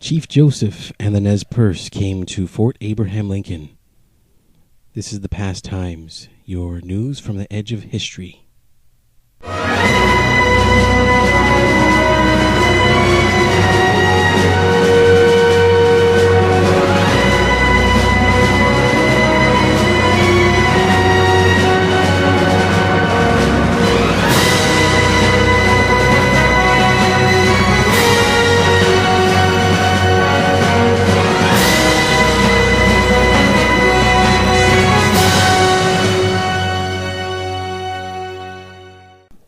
Chief Joseph and the Nez Perce came to Fort Abraham Lincoln. This is the past times, your news from the edge of history.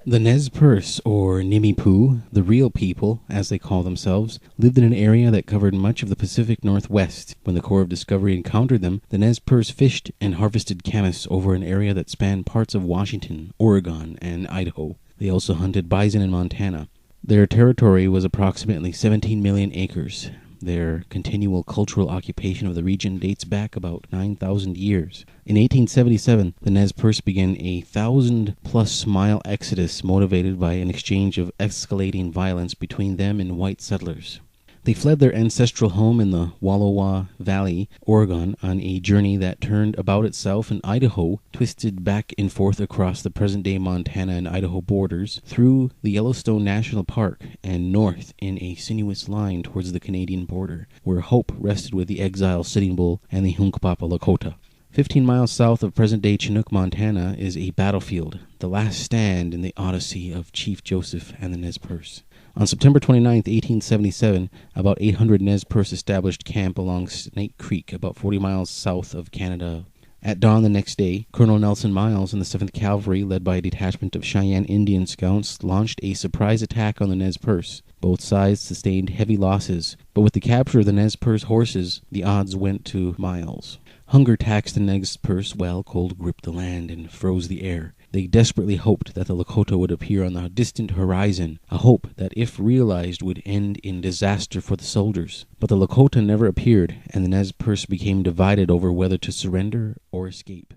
The Nez Perce, or Nimipu, the real people, as they call themselves, lived in an area that covered much of the Pacific Northwest. When the Corps of Discovery encountered them, the Nez Perce fished and harvested camas over an area that spanned parts of Washington, Oregon, and Idaho. They also hunted bison in Montana. Their territory was approximately 17 million acres. Their continual cultural occupation of the region dates back about 9,000 years. In 1877, the Nez Perce began a 1,000-plus-mile exodus motivated by an exchange of escalating violence between them and white settlers. They fled their ancestral home in the Wallowa Valley, Oregon, on a journey that turned about itself in Idaho, twisted back and forth across the present-day Montana and Idaho borders, through the Yellowstone National Park, and north in a sinuous line towards the Canadian border, where hope rested with the exile Sitting Bull and the Hunkpapa Lakota. 15 miles south of present-day Chinook, Montana, is a battlefield, the last stand in the odyssey of Chief Joseph and the Nez Perce. On September 29, 1877, about 800 Nez Perce established camp along Snake Creek, about 40 miles south of Canada. At dawn the next day, Colonel Nelson Miles and the 7th Cavalry, led by a detachment of Cheyenne Indian scouts, launched a surprise attack on the Nez Perce. Both sides sustained heavy losses, but with the capture of the Nez Perce horses, the odds went to Miles. Hunger taxed the Nez Perce while cold gripped the land and froze the air. They desperately hoped that the Lakota would appear on the distant horizon, a hope that, if realized, would end in disaster for the soldiers. But the Lakota never appeared, and the Nez Perce became divided over whether to surrender or escape.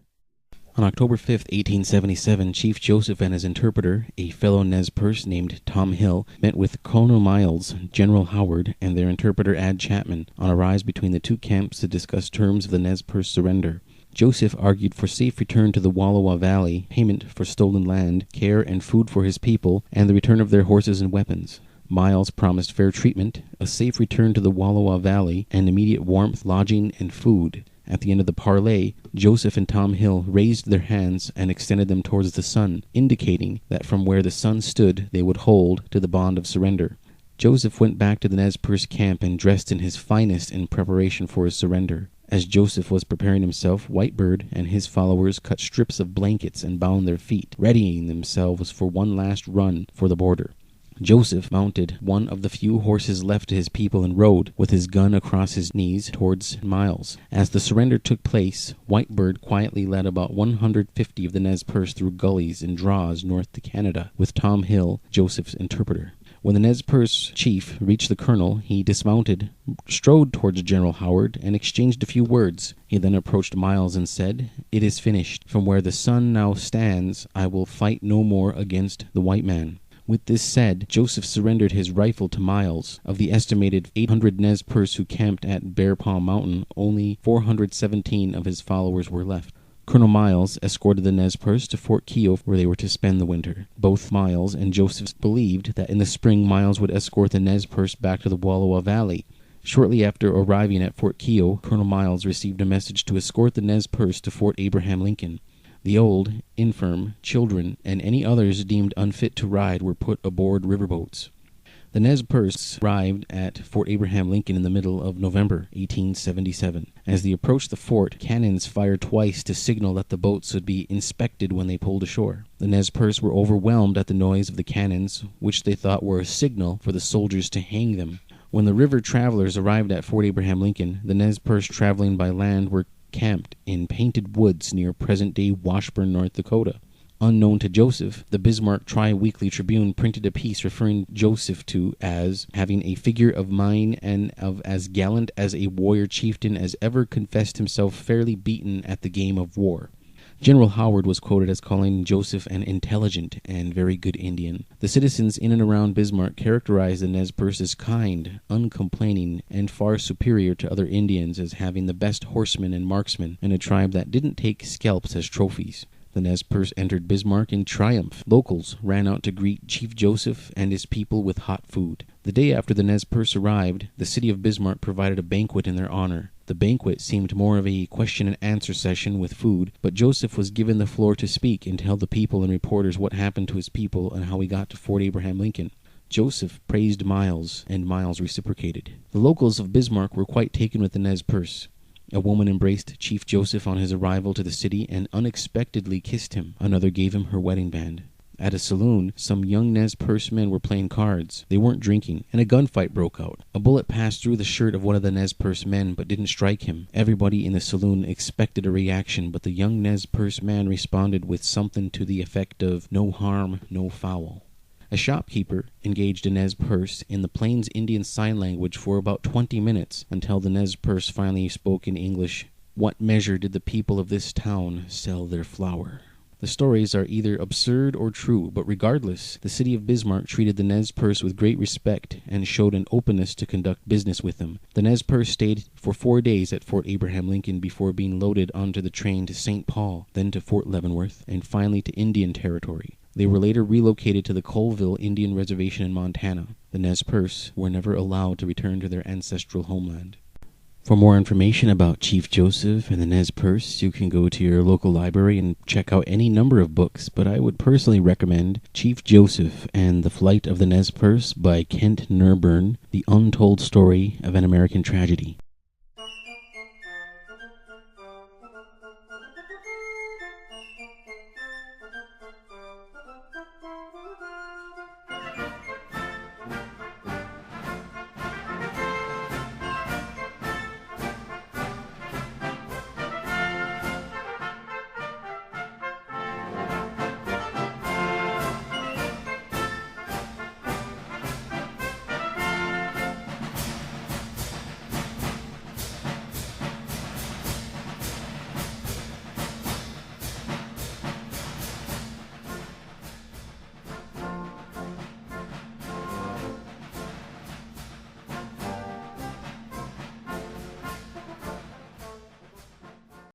On October 5, 1877, Chief Joseph and his interpreter, a fellow Nez Perce named Tom Hill, met with Colonel Miles, General Howard, and their interpreter Ad Chapman on a rise between the two camps to discuss terms of the Nez Perce surrender. Joseph argued for safe return to the Wallowa Valley, payment for stolen land, care and food for his people, and the return of their horses and weapons. Miles promised fair treatment, a safe return to the Wallowa Valley, and immediate warmth, lodging, and food. At the end of the parley, Joseph and Tom Hill raised their hands and extended them towards the sun, indicating that from where the sun stood they would hold to the bond of surrender. Joseph went back to the Nez Perce camp and dressed in his finest in preparation for his surrender. As Joseph was preparing himself, Whitebird and his followers cut strips of blankets and bound their feet, readying themselves for one last run for the border. Joseph mounted one of the few horses left to his people and rode, with his gun across his knees, towards Miles. As the surrender took place, Whitebird quietly led about 150 of the Nez Perce through gullies and draws north to Canada, with Tom Hill, Joseph's interpreter. When the Nez Perce chief reached the colonel, he dismounted, strode towards General Howard, and exchanged a few words. He then approached Miles and said, "It is finished. From where the sun now stands, I will fight no more against the white man." With this said, Joseph surrendered his rifle to Miles. Of the estimated 800 Nez Perce who camped at Bear Paw Mountain, only 417 of his followers were left. Colonel Miles escorted the Nez Perce to Fort Keogh, where they were to spend the winter. Both Miles and Joseph believed that in the spring Miles would escort the Nez Perce back to the Wallowa Valley. Shortly after arriving at Fort Keogh, Colonel Miles received a message to escort the Nez Perce to Fort Abraham Lincoln. The old, infirm, children, and any others deemed unfit to ride were put aboard riverboats. The Nez Perce arrived at Fort Abraham Lincoln in the middle of November 1877. As they approached the fort, cannons fired twice to signal that the boats would be inspected when they pulled ashore. The Nez Perce were overwhelmed at the noise of the cannons, which they thought were a signal for the soldiers to hang them. When the river travelers arrived at Fort Abraham Lincoln, the Nez Perce traveling by land were camped in Painted Woods near present-day Washburn, North Dakota. Unknown to Joseph, the Bismarck Tri-Weekly Tribune printed a piece referring Joseph to as having a figure of mind and of as gallant as a warrior chieftain as ever confessed himself fairly beaten at the game of war. General Howard was quoted as calling Joseph an intelligent and very good Indian. The citizens in and around Bismarck characterized the Nez Perce as kind, uncomplaining, and far superior to other Indians, as having the best horsemen and marksmen, and a tribe that didn't take scalps as trophies. The Nez Perce entered Bismarck in triumph. Locals ran out to greet Chief Joseph and his people with hot food. The day after the Nez Perce arrived, the city of Bismarck provided a banquet in their honor. The banquet seemed more of a question-and-answer session with food, but Joseph was given the floor to speak and tell the people and reporters what happened to his people and how he got to Fort Abraham Lincoln. Joseph praised Miles, and Miles reciprocated. The locals of Bismarck were quite taken with the Nez Perce. A woman embraced Chief Joseph on his arrival to the city and unexpectedly kissed him. Another gave him her wedding band. At a saloon, some young Nez Perce men were playing cards. They weren't drinking, and a gunfight broke out. A bullet passed through the shirt of one of the Nez Perce men, but didn't strike him. Everybody in the saloon expected a reaction, but the young Nez Perce man responded with something to the effect of, "No harm, no foul." A shopkeeper engaged a Nez Perce in the Plains Indian Sign Language for about 20 minutes, until the Nez Perce finally spoke in English. "What measure did the people of this town sell their flour?" The stories are either absurd or true, but regardless, the city of Bismarck treated the Nez Perce with great respect and showed an openness to conduct business with them. The Nez Perce stayed for 4 days at Fort Abraham Lincoln before being loaded onto the train to St. Paul, then to Fort Leavenworth, and finally to Indian Territory. They were later relocated to the Colville Indian Reservation in Montana. The Nez Perce were never allowed to return to their ancestral homeland. For more information about Chief Joseph and the Nez Perce, you can go to your local library and check out any number of books, but I would personally recommend Chief Joseph and the Flight of the Nez Perce by Kent Nerburn, The Untold Story of an American Tragedy.